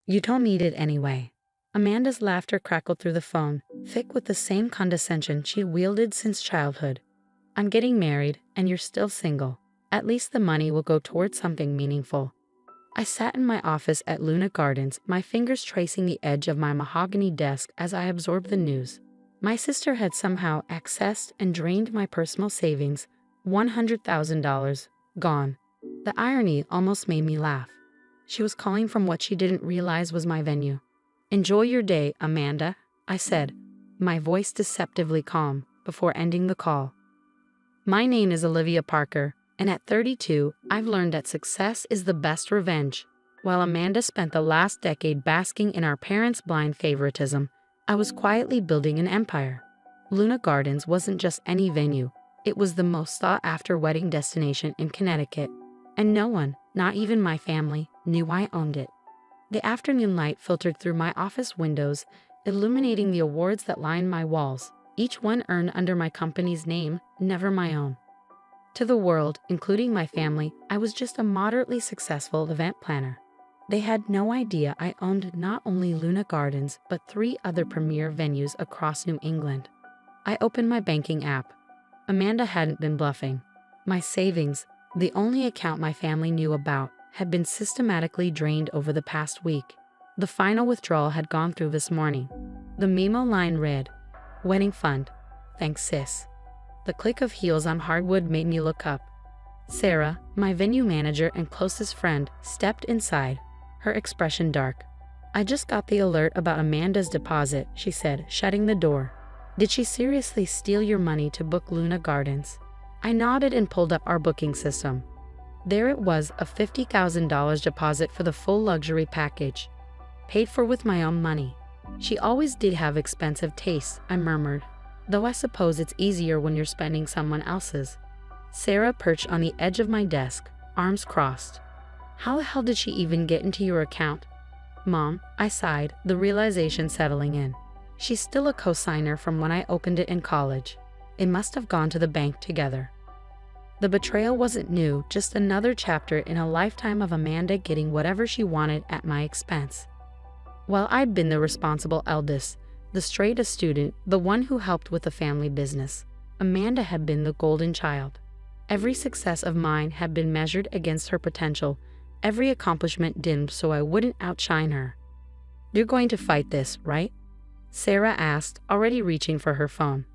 You don't need it anyway. Amanda's laughter crackled through the phone, thick with the same condescension she wielded since childhood. I'm getting married, and you're still single. At least the money will go towards something meaningful. I sat in my office at Luna Gardens, my fingers tracing the edge of my mahogany desk as I absorbed the news. My sister had somehow accessed and drained my personal savings, $100,000, gone. The irony almost made me laugh. She was calling from what she didn't realize was my venue. Enjoy your day, Amanda, I said, my voice deceptively calm, before ending the call. My name is Olivia Parker, and at 32, I've learned that success is the best revenge. While Amanda spent the last decade basking in our parents' blind favoritism, I was quietly building an empire. Luna Gardens wasn't just any venue, it was the most sought-after wedding destination in Connecticut. And no one, not even my family, knew I owned it. The afternoon light filtered through my office windows, illuminating the awards that lined my walls, each one earned under my company's name, never my own. To the world, including my family, I was just a moderately successful event planner. They had no idea I owned not only Luna Gardens, but 3 other premier venues across New England. I opened my banking app. Amanda hadn't been bluffing. My savings, the only account my family knew about, had been systematically drained over the past week. The final withdrawal had gone through this morning. The memo line read, "Wedding fund. Thanks, sis." The click of heels on hardwood made me look up. Sarah, my venue manager and closest friend, stepped inside, her expression dark. "I just got the alert about Amanda's deposit," she said, shutting the door. "Did she seriously steal your money to book Luna Gardens?" I nodded and pulled up our booking system. There it was, a $50,000 deposit for the full luxury package. Paid for with my own money. She always did have expensive tastes, I murmured. Though I suppose it's easier when you're spending someone else's. Sarah perched on the edge of my desk, arms crossed. "How the hell did she even get into your account?" "Mom," I sighed, the realization settling in. "She's still a co-signer from when I opened it in college. It must have gone to the bank together." The betrayal wasn't new, just another chapter in a lifetime of Amanda getting whatever she wanted at my expense. While I'd been the responsible eldest, the straight-A student, the one who helped with the family business, Amanda had been the golden child. Every success of mine had been measured against her potential, every accomplishment dimmed so I wouldn't outshine her. "You're going to fight this, right?" Sarah asked, already reaching for her phone.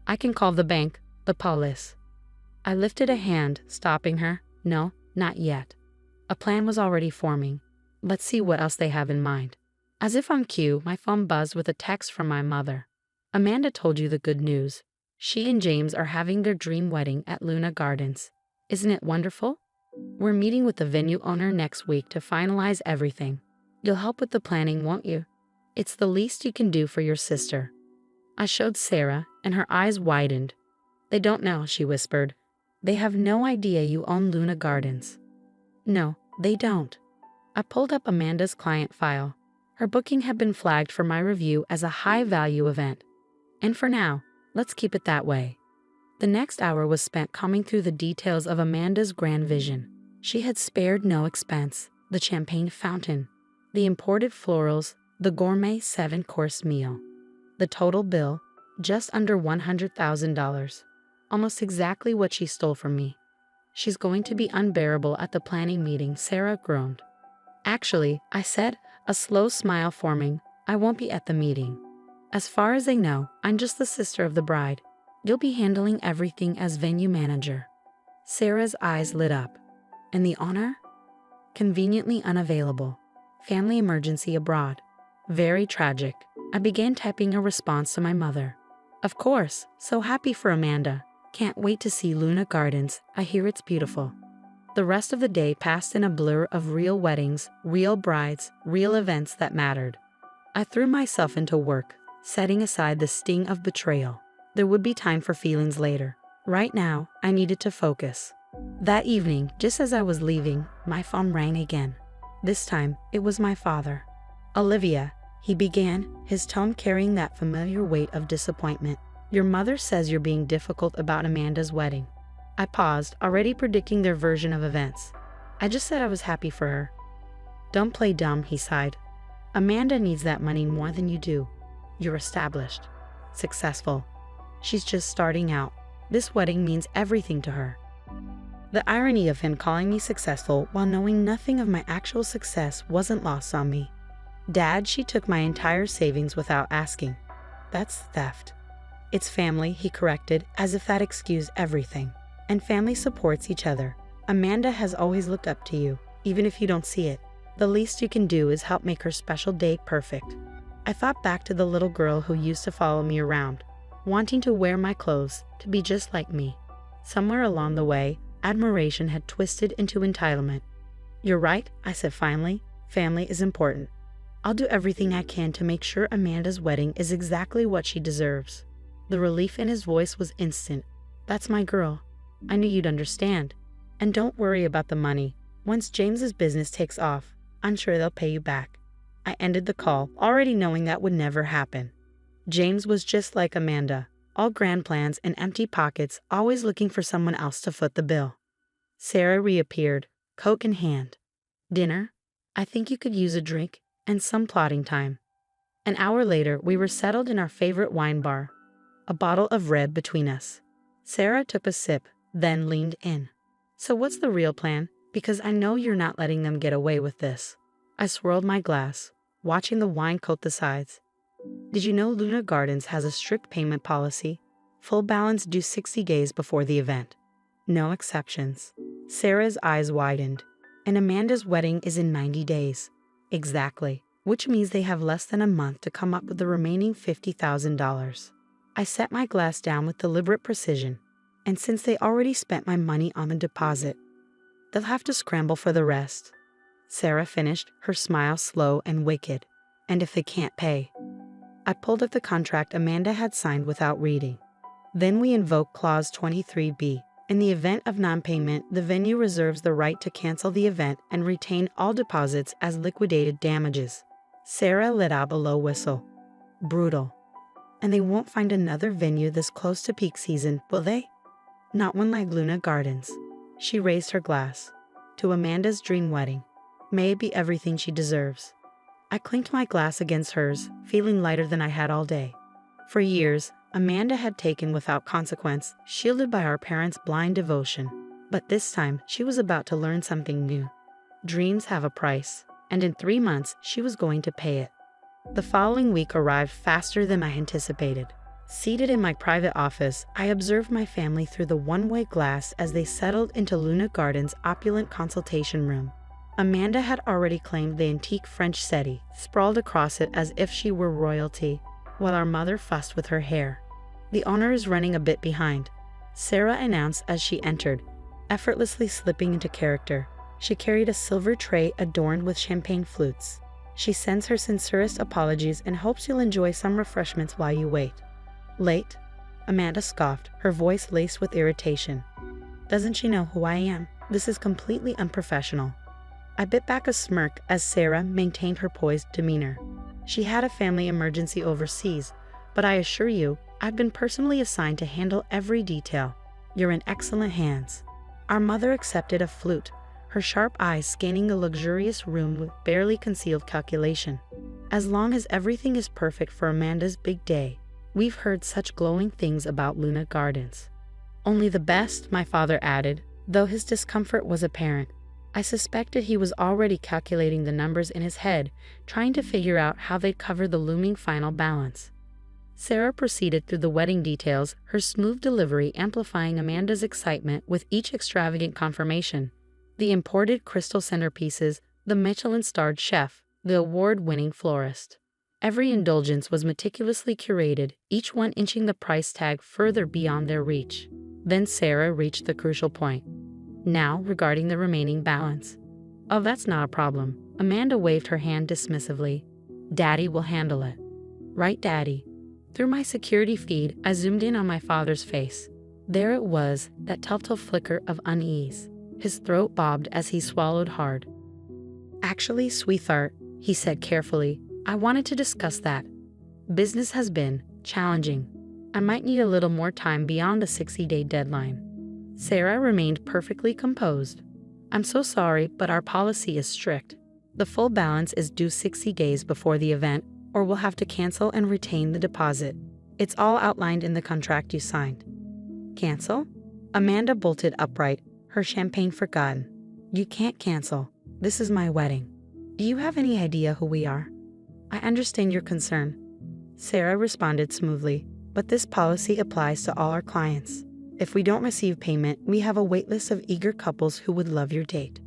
"I can call the bank, the police." I lifted a hand, stopping her. "No, not yet. A plan was already forming. Let's see what else they have in mind." As if on cue, my phone buzzed with a text from my mother. "Amanda told you the good news. She and James are having their dream wedding at Luna Gardens. Isn't it wonderful? We're meeting with the venue owner next week to finalize everything. You'll help with the planning, won't you? It's the least you can do for your sister." I showed Sarah, and her eyes widened. "They don't know," she whispered. "They have no idea you own Luna Gardens." "No, they don't." I pulled up Amanda's client file. Her booking had been flagged for my review as a high-value event. And for now, let's keep it that way. The next hour was spent combing through the details of Amanda's grand vision. She had spared no expense: the champagne fountain, the imported florals, the gourmet 7-course meal. The total bill, just under $100,000. Almost exactly what she stole from me. "She's going to be unbearable at the planning meeting," Sarah groaned. "Actually," I said, a slow smile forming, "I won't be at the meeting. As far as they know, I'm just the sister of the bride. You'll be handling everything as venue manager." Sarah's eyes lit up. "And the honor?" "Conveniently unavailable. Family emergency abroad. Very tragic." I began typing a response to my mother. "Of course, so happy for Amanda. Can't wait to see Luna Gardens. I hear it's beautiful." The rest of the day passed in a blur of real weddings, real brides, real events that mattered. I threw myself into work, setting aside the sting of betrayal. There would be time for feelings later. Right now, I needed to focus. That evening, just as I was leaving, my phone rang again. This time, it was my father. "Olivia," he began, his tone carrying that familiar weight of disappointment. "Your mother says you're being difficult about Amanda's wedding." I paused, already predicting their version of events. "I just said I was happy for her." "Don't play dumb," he sighed. Amanda needs that money more than you do. You're established, successful. She's just starting out. This wedding means everything to her. The irony of him calling me successful while knowing nothing of my actual success wasn't lost on me. Dad, she took my entire savings without asking. That's theft. It's family, he corrected, as if that excused everything. And family supports each other. Amanda has always looked up to you, even if you don't see it. The least you can do is help make her special day perfect. I thought back to the little girl who used to follow me around, wanting to wear my clothes, to be just like me. Somewhere along the way, admiration had twisted into entitlement. You're right, I said finally. Family is important. I'll do everything I can to make sure Amanda's wedding is exactly what she deserves. The relief in his voice was instant. That's my girl. I knew you'd understand. And don't worry about the money. Once James's business takes off, I'm sure they'll pay you back. I ended the call, already knowing that would never happen. James was just like Amanda, all grand plans and empty pockets, always looking for someone else to foot the bill. Sarah reappeared, Coke in hand. Dinner? I think you could use a drink and some plotting time. An hour later, we were settled in our favorite wine bar, a bottle of red between us. Sarah took a sip, then leaned in. So what's the real plan? Because I know you're not letting them get away with this. I swirled my glass, watching the wine coat the sides. Did you know Luna Gardens has a strict payment policy? Full balance due 60 days before the event. No exceptions. Sarah's eyes widened. And Amanda's wedding is in 90 days. Exactly. Which means they have less than a month to come up with the remaining $50,000. I set my glass down with deliberate precision. And since they already spent my money on the deposit, they'll have to scramble for the rest. Sarah finished, her smile slow and wicked. And if they can't pay? I pulled up the contract Amanda had signed without reading. Then we invoked Clause 23B. In the event of non-payment, the venue reserves the right to cancel the event and retain all deposits as liquidated damages. Sarah let out a low whistle. Brutal. And they won't find another venue this close to peak season, will they? Not one like Luna Gardens. She raised her glass. To Amanda's dream wedding. May it be everything she deserves. I clinked my glass against hers, feeling lighter than I had all day. For years, Amanda had taken without consequence, shielded by our parents' blind devotion. But this time, she was about to learn something new. Dreams have a price, and in 3 months, she was going to pay it. The following week arrived faster than I anticipated. Seated in my private office, I observed my family through the one-way glass as they settled into Luna Gardens' opulent consultation room. Amanda had already claimed the antique French settee, sprawled across it as if she were royalty, while our mother fussed with her hair. The owner is running a bit behind, Sarah announced as she entered, effortlessly slipping into character. She carried a silver tray adorned with champagne flutes. She sends her sincerest apologies and hopes you'll enjoy some refreshments while you wait. Late? Amanda scoffed, her voice laced with irritation. Doesn't she know who I am? This is completely unprofessional. I bit back a smirk as Sarah maintained her poised demeanor. She had a family emergency overseas, but I assure you, I've been personally assigned to handle every detail. You're in excellent hands. Our mother accepted a flute, her sharp eyes scanning the luxurious room with barely concealed calculation. As long as everything is perfect for Amanda's big day, we've heard such glowing things about Luna Gardens. Only the best, my father added, though his discomfort was apparent. I suspected he was already calculating the numbers in his head, trying to figure out how they'd cover the looming final balance. Sarah proceeded through the wedding details, her smooth delivery amplifying Amanda's excitement with each extravagant confirmation. The imported crystal centerpieces, the Michelin-starred chef, the award-winning florist. Every indulgence was meticulously curated, each one inching the price tag further beyond their reach. Then Sarah reached the crucial point. Now, regarding the remaining balance. Oh, that's not a problem. Amanda waved her hand dismissively. Daddy will handle it. Right, Daddy. Through my security feed, I zoomed in on my father's face. There it was, that telltale flicker of unease. His throat bobbed as he swallowed hard. Actually, sweetheart, he said carefully, I wanted to discuss that. Business has been challenging. I might need a little more time beyond the 60-day deadline. Sarah remained perfectly composed. I'm so sorry, but our policy is strict. The full balance is due 60 days before the event, or we'll have to cancel and retain the deposit. It's all outlined in the contract you signed. Cancel? Amanda bolted upright, her champagne forgotten. You can't cancel. This is my wedding. Do you have any idea who we are? I understand your concern. Sarah responded smoothly, but this policy applies to all our clients. If we don't receive payment, we have a waitlist of eager couples who would love your date.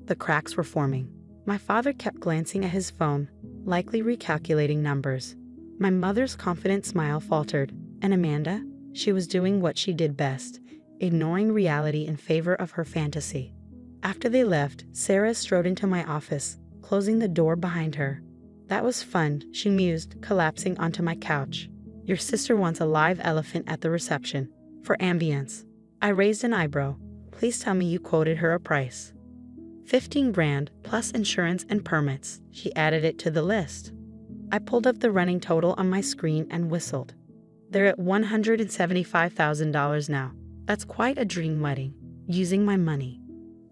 The cracks were forming. My father kept glancing at his phone, likely recalculating numbers. My mother's confident smile faltered, and Amanda, she was doing what she did best, ignoring reality in favor of her fantasy. After they left, Sarah strode into my office, closing the door behind her. That was fun, she mused, collapsing onto my couch. Your sister wants a live elephant at the reception. For ambience. I raised an eyebrow. Please tell me you quoted her a price. 15 grand, plus insurance and permits. She added it to the list. I pulled up the running total on my screen and whistled. They're at $175,000 now. That's quite a dream wedding. Using my money.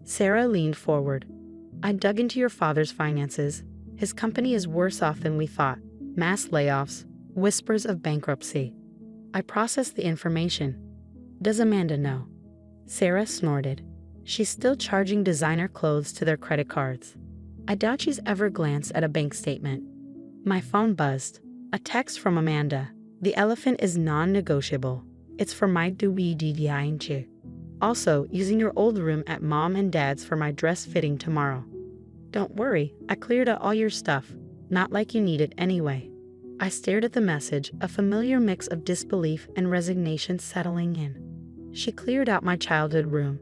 Sarah leaned forward. I dug into your father's finances. His company is worse off than we thought. Mass layoffs, whispers of bankruptcy. I processed the information. Does Amanda know? Sarah snorted. She's still charging designer clothes to their credit cards. I doubt she's ever glanced at a bank statement. My phone buzzed. A text from Amanda. The elephant is non-negotiable. It's for my DDING. Also, using your old room at Mom and Dad's for my dress fitting tomorrow. Don't worry, I cleared out all your stuff. Not like you need it anyway. I stared at the message, a familiar mix of disbelief and resignation settling in. She cleared out my childhood room.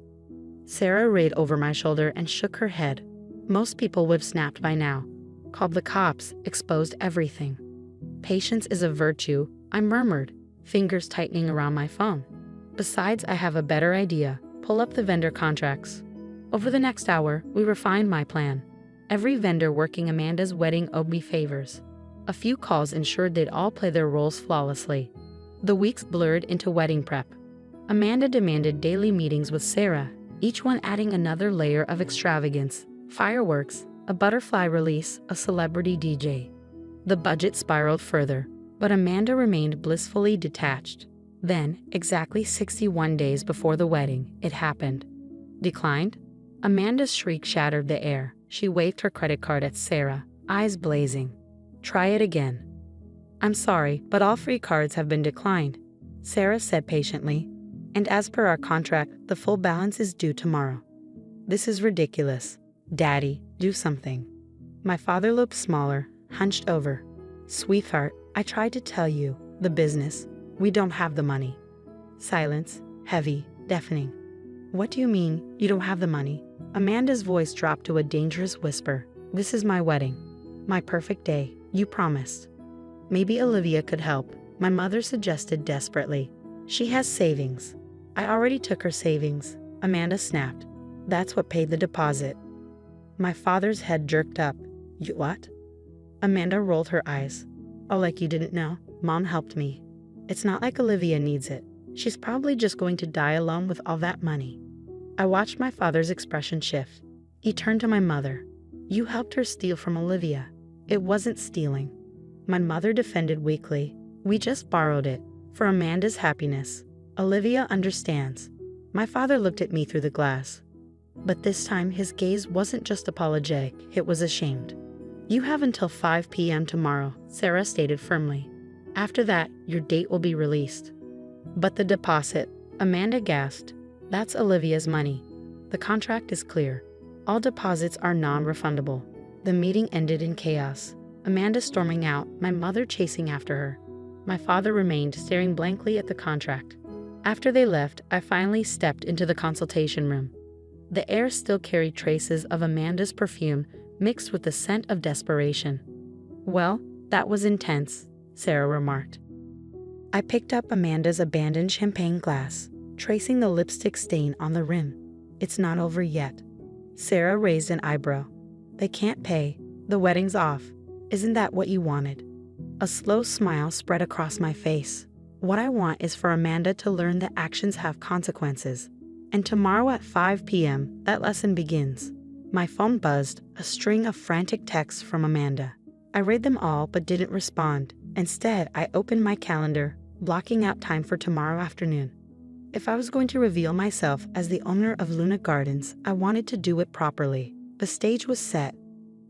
Sarah rayed over my shoulder and shook her head. Most people would have snapped by now. Called the cops, exposed everything. Patience is a virtue, I murmured, fingers tightening around my phone. Besides, I have a better idea. Pull up the vendor contracts. Over the next hour, we refined my plan. Every vendor working Amanda's wedding owed me favors. A few calls ensured they'd all play their roles flawlessly. The weeks blurred into wedding prep. Amanda demanded daily meetings with Sarah, each one adding another layer of extravagance. Fireworks, a butterfly release, a celebrity DJ. The budget spiraled further, but Amanda remained blissfully detached. Then, exactly 61 days before the wedding, it happened. Declined? Amanda's shriek shattered the air. She waved her credit card at Sarah, eyes blazing. Try it again. I'm sorry, but all 3 cards have been declined, Sarah said patiently. And as per our contract, the full balance is due tomorrow. This is ridiculous. Daddy, do something. My father looked smaller, hunched over. Sweetheart, I tried to tell you, the business. We don't have the money. Silence, heavy, deafening. What do you mean, you don't have the money? Amanda's voice dropped to a dangerous whisper. This is my wedding. My perfect day, you promised. Maybe Olivia could help, my mother suggested desperately. She has savings. I already took her savings, Amanda snapped. That's what paid the deposit. My father's head jerked up. You what? Amanda rolled her eyes. Oh, like you didn't know? Mom helped me. It's not like Olivia needs it. She's probably just going to die alone with all that money. I watched my father's expression shift. He turned to my mother. You helped her steal from Olivia. It wasn't stealing. My mother defended weakly. We just borrowed it. For Amanda's happiness. Olivia understands. My father looked at me through the glass. But this time his gaze wasn't just apologetic, it was ashamed. You have until 5 p.m. tomorrow, Sarah stated firmly. After that, your date will be released. But the deposit, Amanda gasped. That's Olivia's money. The contract is clear. All deposits are non-refundable. The meeting ended in chaos. Amanda storming out, my mother chasing after her. My father remained staring blankly at the contract. After they left, I finally stepped into the consultation room. The air still carried traces of Amanda's perfume mixed with the scent of desperation. Well, that was intense, Sarah remarked. I picked up Amanda's abandoned champagne glass, tracing the lipstick stain on the rim. It's not over yet. Sarah raised an eyebrow. They can't pay. The wedding's off. Isn't that what you wanted? A slow smile spread across my face. What I want is for Amanda to learn that actions have consequences. And tomorrow at 5 p.m., that lesson begins. My phone buzzed, a string of frantic texts from Amanda. I read them all but didn't respond. Instead, I opened my calendar, blocking out time for tomorrow afternoon. If I was going to reveal myself as the owner of Luna Gardens, I wanted to do it properly. The stage was set.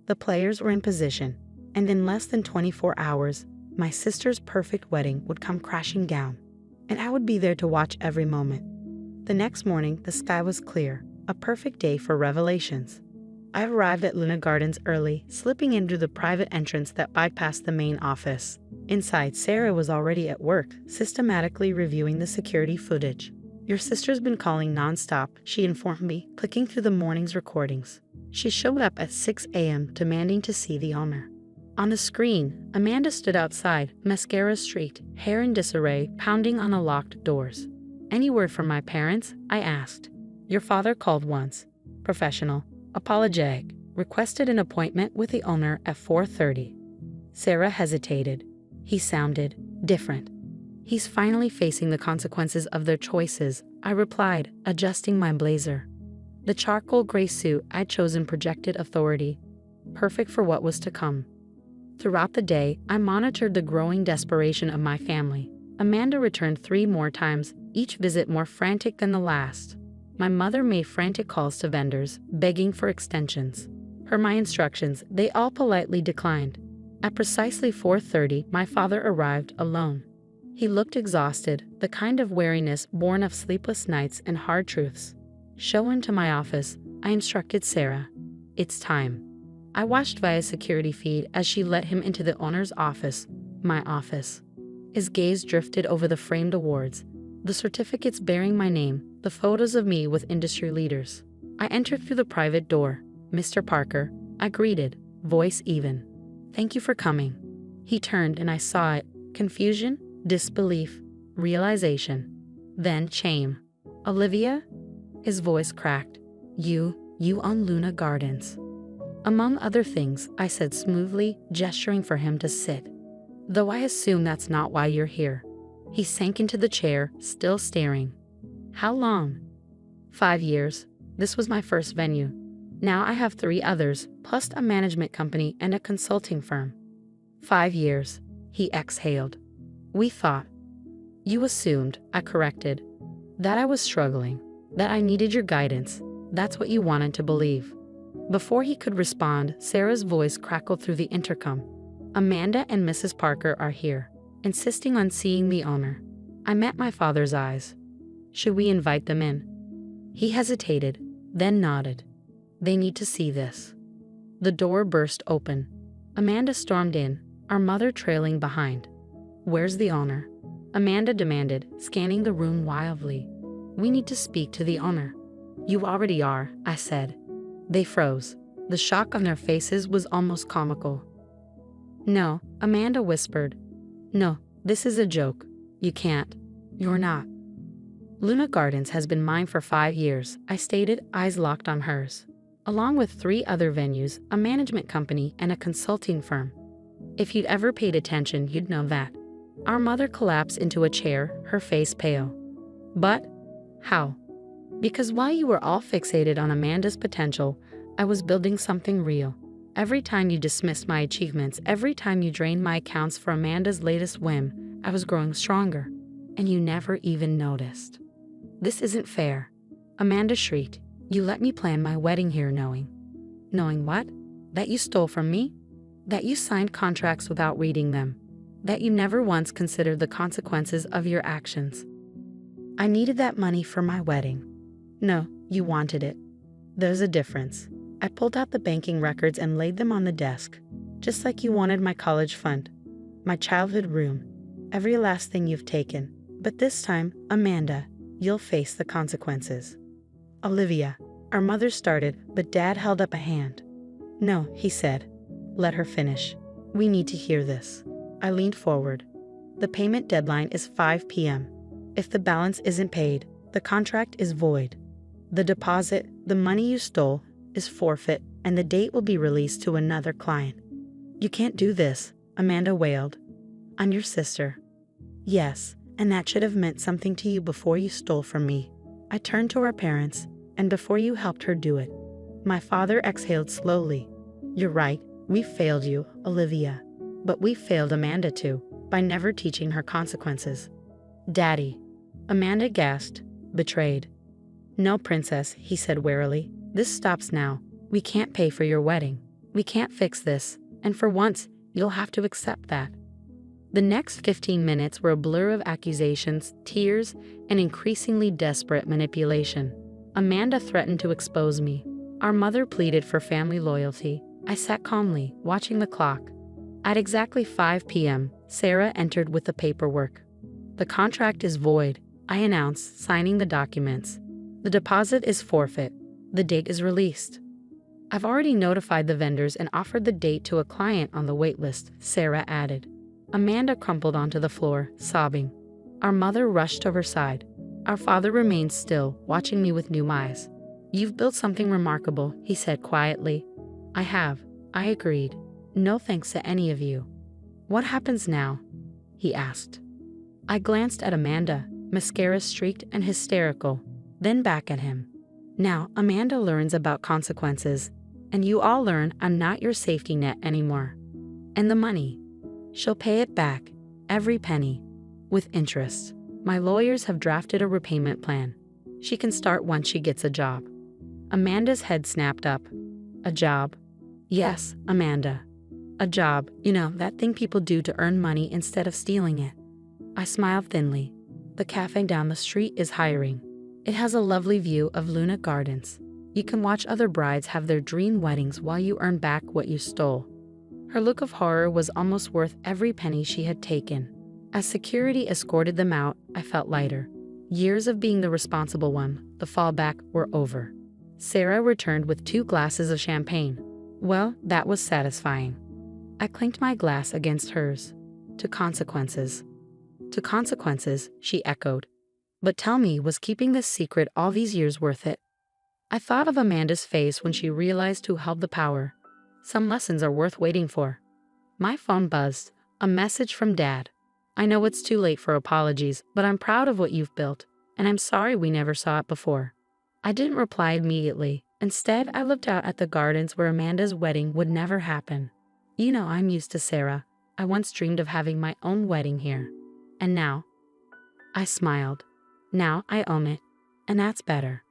The players were in position. And in less than 24 hours, my sister's perfect wedding would come crashing down. And I would be there to watch every moment. The next morning, the sky was clear, a perfect day for revelations. I arrived at Luna Gardens early, slipping in through the private entrance that bypassed the main office. Inside, Sarah was already at work, systematically reviewing the security footage. "Your sister's been calling nonstop," she informed me, clicking through the morning's recordings. She showed up at 6 a.m. demanding to see the owner. On the screen, Amanda stood outside, mascara streaked, hair in disarray, pounding on the locked doors. "Any word from my parents?" I asked. "Your father called once. Professional. Apologetic. Requested an appointment with the owner at 4:30. Sarah hesitated. "He sounded different." "He's finally facing the consequences of their choices," I replied, adjusting my blazer. The charcoal gray suit I'd chosen projected authority, perfect for what was to come. Throughout the day, I monitored the growing desperation of my family. Amanda returned 3 more times, each visit more frantic than the last. My mother made frantic calls to vendors, begging for extensions. Per my instructions, they all politely declined. At precisely 4:30, my father arrived alone. He looked exhausted, the kind of weariness born of sleepless nights and hard truths. "Show him to my office," I instructed Sarah. "It's time." I watched via security feed as she led him into the owner's office, my office. His gaze drifted over the framed awards, the certificates bearing my name, the photos of me with industry leaders. I entered through the private door. "Mr. Parker," I greeted, voice even. "Thank you for coming." He turned and I saw it, confusion, disbelief, realization. Then shame. "Olivia?" His voice cracked. You own Luna Gardens." "Among other things," I said smoothly, gesturing for him to sit. "Though I assume that's not why you're here." He sank into the chair, still staring. "How long?" 5 years. This was my first venue. Now I have 3 others, plus a management company and a consulting firm. 5 years. He exhaled. "We thought." "You assumed," I corrected. "That I was struggling. That I needed your guidance. That's what you wanted to believe." Before he could respond, Sarah's voice crackled through the intercom. "Amanda and Mrs. Parker are here, insisting on seeing the owner." I met my father's eyes. "Should we invite them in?" He hesitated, then nodded. "They need to see this." The door burst open. Amanda stormed in, our mother trailing behind. "Where's the owner?" Amanda demanded, scanning the room wildly. "We need to speak to the owner." "You already are," I said. They froze. The shock on their faces was almost comical. "No," Amanda whispered. "No, this is a joke. You can't. You're not." "Luna Gardens has been mine for 5 years," I stated, eyes locked on hers. "Along with 3 other venues, a management company, and a consulting firm. If you'd ever paid attention, you'd know that." Our mother collapsed into a chair, her face pale. "But how?" "Because while you were all fixated on Amanda's potential, I was building something real. Every time you dismissed my achievements, every time you drained my accounts for Amanda's latest whim, I was growing stronger. And you never even noticed." "This isn't fair." Amanda shrieked. "You let me plan my wedding here knowing." "Knowing what?" "That you stole from me? That you signed contracts without reading them? That you never once considered the consequences of your actions?" "I needed that money for my wedding." "No, you wanted it. There's a difference." I pulled out the banking records and laid them on the desk. "Just like you wanted my college fund, my childhood room, every last thing you've taken. But this time, Amanda, you'll face the consequences." "Olivia," our mother started, but Dad held up a hand. "No," he said. "Let her finish. We need to hear this." I leaned forward. "The payment deadline is 5 p.m. If the balance isn't paid, the contract is void. The deposit, the money you stole, is forfeit, and the date will be released to another client." "You can't do this," Amanda wailed. "I'm your sister." "Yes, and that should have meant something to you before you stole from me." I turned to our parents, "And before you helped her do it." My father exhaled slowly. You're right, we failed you, Olivia. But we failed Amanda too, by never teaching her consequences. Daddy. Amanda gasped, betrayed. No, princess, he said warily. This stops now. We can't pay for your wedding. We can't fix this, and for once, you'll have to accept that. The next 15 minutes were a blur of accusations, tears, and increasingly desperate manipulation. Amanda threatened to expose me. Our mother pleaded for family loyalty. I sat calmly, watching the clock. At exactly 5 p.m., Sarah entered with the paperwork. The contract is void, I announced, signing the documents. The deposit is forfeit. The date is released. I've already notified the vendors and offered the date to a client on the wait list, Sarah added. Amanda crumpled onto the floor, sobbing. Our mother rushed to her side. Our father remained still, watching me with new eyes. You've built something remarkable, he said quietly. I have, I agreed. No thanks to any of you. What happens now? He asked. I glanced at Amanda, mascara streaked and hysterical, then back at him. Now Amanda learns about consequences, and you all learn I'm not your safety net anymore. And the money. She'll pay it back, every penny, with interest. My lawyers have drafted a repayment plan. She can start once she gets a job. Amanda's head snapped up. A job? Yes, Amanda. A job, that thing people do to earn money instead of stealing it. I smiled thinly. The cafe down the street is hiring. It has a lovely view of Luna Gardens. You can watch other brides have their dream weddings while you earn back what you stole. Her look of horror was almost worth every penny she had taken. As security escorted them out, I felt lighter. Years of being the responsible one, the fallback, were over. Sarah returned with 2 glasses of champagne. Well, that was satisfying. I clinked my glass against hers. To consequences. To consequences, she echoed. But tell me, was keeping this secret all these years worth it? I thought of Amanda's face when she realized who held the power. Some lessons are worth waiting for. My phone buzzed. A message from Dad. I know it's too late for apologies, but I'm proud of what you've built, and I'm sorry we never saw it before. I didn't reply immediately. Instead, I looked out at the gardens where Amanda's wedding would never happen. I'm used to Sarah. I once dreamed of having my own wedding here. And now? I smiled. Now I own it, and that's better.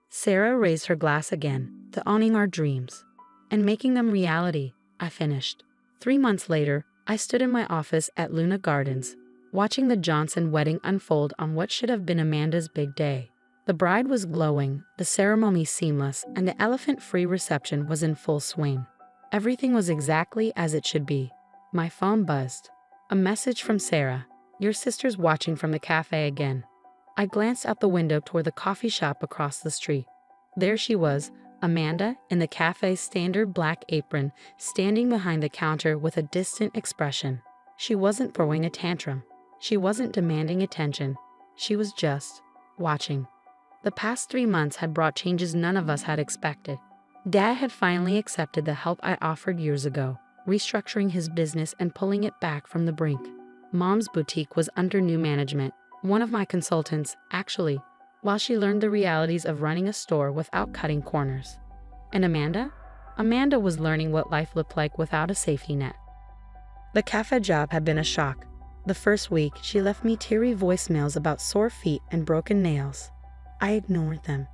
Sarah raised her glass again, to owning our dreams. And making them reality, I finished. 3 months later, I stood in my office at Luna Gardens, watching the Johnson wedding unfold on what should have been Amanda's big day. The bride was glowing, the ceremony seamless, and the elephant-free reception was in full swing. Everything was exactly as it should be. My phone buzzed. A message from Sarah. Your sister's watching from the cafe again. I glanced out the window toward the coffee shop across the street. There she was, Amanda, in the cafe's standard black apron, standing behind the counter with a distant expression. She wasn't throwing a tantrum. She wasn't demanding attention. She was just watching. The past 3 months had brought changes none of us had expected. Dad had finally accepted the help I offered years ago, restructuring his business and pulling it back from the brink. Mom's boutique was under new management. One of my consultants, actually, while she learned the realities of running a store without cutting corners. And Amanda? Amanda was learning what life looked like without a safety net. The cafe job had been a shock. The first week, she left me teary voicemails about sore feet and broken nails. I ignored them.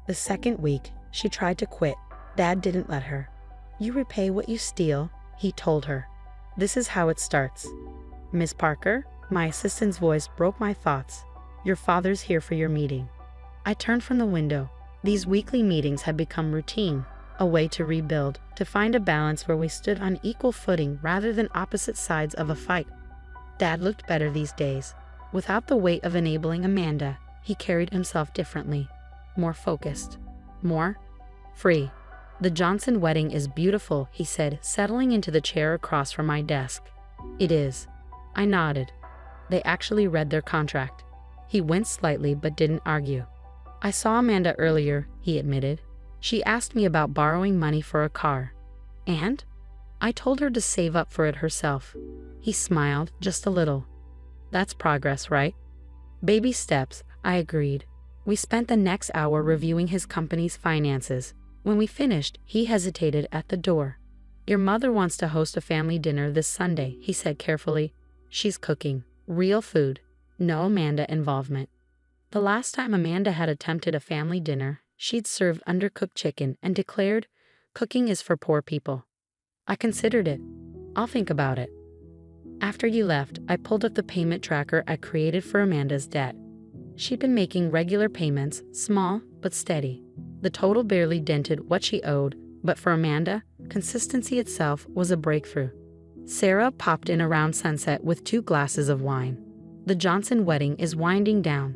The second week, she tried to quit. Dad didn't let her. You repay what you steal, he told her. This is how it starts. Miss Parker, my assistant's voice broke my thoughts. Your father's here for your meeting. I turned from the window. These weekly meetings had become routine, a way to rebuild, to find a balance where we stood on equal footing rather than opposite sides of a fight. Dad looked better these days. Without the weight of enabling Amanda, he carried himself differently, more focused, more free. The Johnson wedding is beautiful, he said, settling into the chair across from my desk. It is. I nodded. They actually read their contract. He winced slightly but didn't argue. I saw Amanda earlier, he admitted. She asked me about borrowing money for a car. And? I told her to save up for it herself. He smiled, just a little. That's progress, right? Baby steps, I agreed. We spent the next hour reviewing his company's finances. When we finished, he hesitated at the door. "Your mother wants to host a family dinner this Sunday," he said carefully. "She's cooking real food, no Amanda involvement." The last time Amanda had attempted a family dinner, she'd served undercooked chicken and declared, "Cooking is for poor people." I considered it. "I'll think about it." After you left, I pulled up the payment tracker I created for Amanda's debt. She'd been making regular payments, small but steady. The total barely dented what she owed, but for Amanda, consistency itself was a breakthrough. Sarah popped in around sunset with 2 glasses of wine. The Johnson wedding is winding down.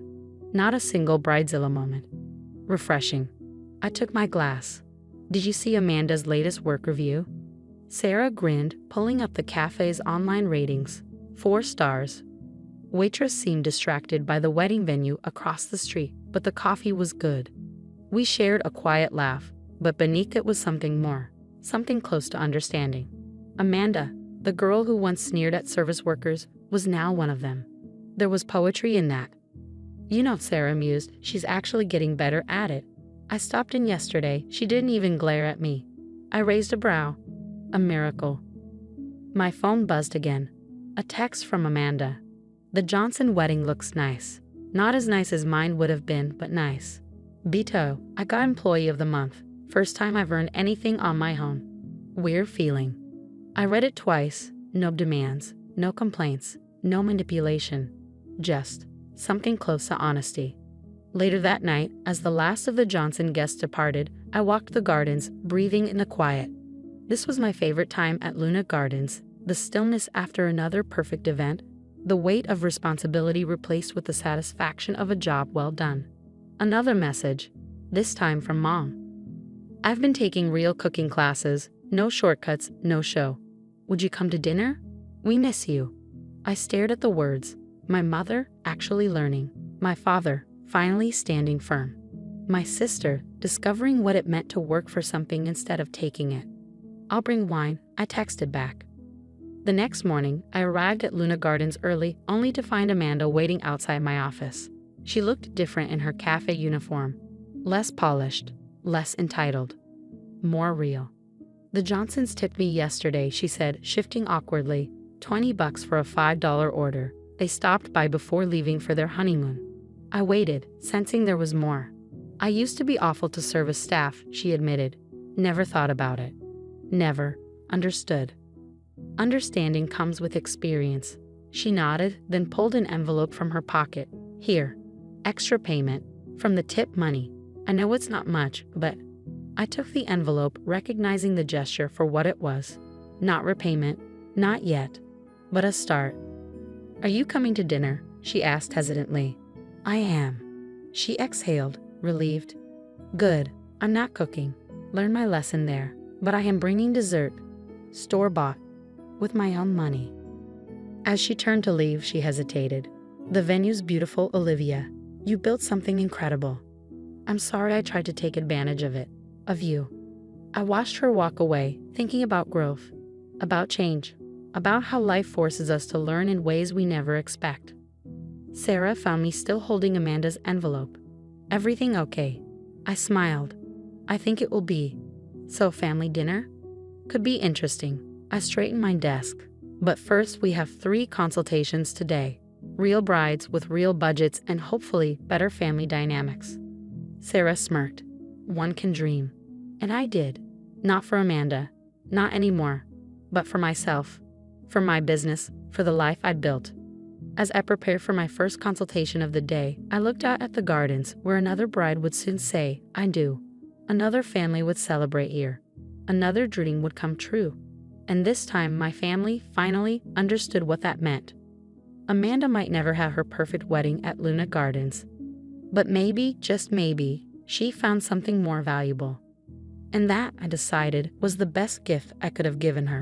Not a single bridezilla moment. Refreshing. I took my glass. "Did you see Amanda's latest work review?" Sarah grinned, pulling up the cafe's online ratings. 4 stars. Waitress seemed distracted by the wedding venue across the street, but the coffee was good. We shared a quiet laugh, but beneath it was something more, something close to understanding. Amanda, the girl who once sneered at service workers, was now one of them. There was poetry in that. "You know," Sarah mused, "she's actually getting better at it. I stopped in yesterday, she didn't even glare at me." I raised a brow. A miracle. My phone buzzed again. A text from Amanda. "The Johnson wedding looks nice. Not as nice as mine would have been, but nice. Beto, I got Employee of the Month. First time I've earned anything on my own. Weird feeling." I read it twice. No demands, no complaints, no manipulation. Just something close to honesty. Later that night, as the last of the Johnson guests departed, I walked the gardens, breathing in the quiet. This was my favorite time at Luna Gardens, the stillness after another perfect event, the weight of responsibility replaced with the satisfaction of a job well done. Another message, this time from Mom. "I've been taking real cooking classes, no shortcuts, no show. Would you come to dinner? We miss you." I stared at the words, my mother actually learning, my father finally standing firm, my sister discovering what it meant to work for something instead of taking it. "I'll bring wine," I texted back. The next morning, I arrived at Luna Gardens early, only to find Amanda waiting outside my office. She looked different in her cafe uniform. Less polished, less entitled, more real. "The Johnsons tipped me yesterday," she said, shifting awkwardly. $20 for a $5 order. They stopped by before leaving for their honeymoon." I waited, sensing there was more. "I used to be awful to service staff," she admitted. "Never thought about it. Never understood." Understanding comes with experience. She nodded, then pulled an envelope from her pocket. "Here. Extra payment. From the tip money. I know it's not much, but..." I took the envelope, recognizing the gesture for what it was. Not repayment. Not yet. But a start. "Are you coming to dinner?" she asked hesitantly. "I am." She exhaled, relieved. "Good. I'm not cooking. Learn my lesson there. But I am bringing dessert. Store-bought. With my own money." As she turned to leave, she hesitated. "The venue's beautiful, Olivia. You built something incredible. I'm sorry I tried to take advantage of it. Of you." I watched her walk away, thinking about growth, about change, about how life forces us to learn in ways we never expect. Sarah found me still holding Amanda's envelope. "Everything okay?" I smiled. "I think it will be. So family dinner? Could be interesting." I straightened my desk. "But first we have 3 consultations today. Real brides with real budgets and hopefully better family dynamics." Sarah smirked. "One can dream." And I did. Not for Amanda. Not anymore. But for myself. For my business. For the life I'd built. As I prepared for my first consultation of the day, I looked out at the gardens where another bride would soon say, "I do." Another family would celebrate here. Another dream would come true. And this time my family finally understood what that meant. Amanda might never have her perfect wedding at Luna Gardens. But maybe, just maybe, she found something more valuable. And that, I decided, was the best gift I could have given her.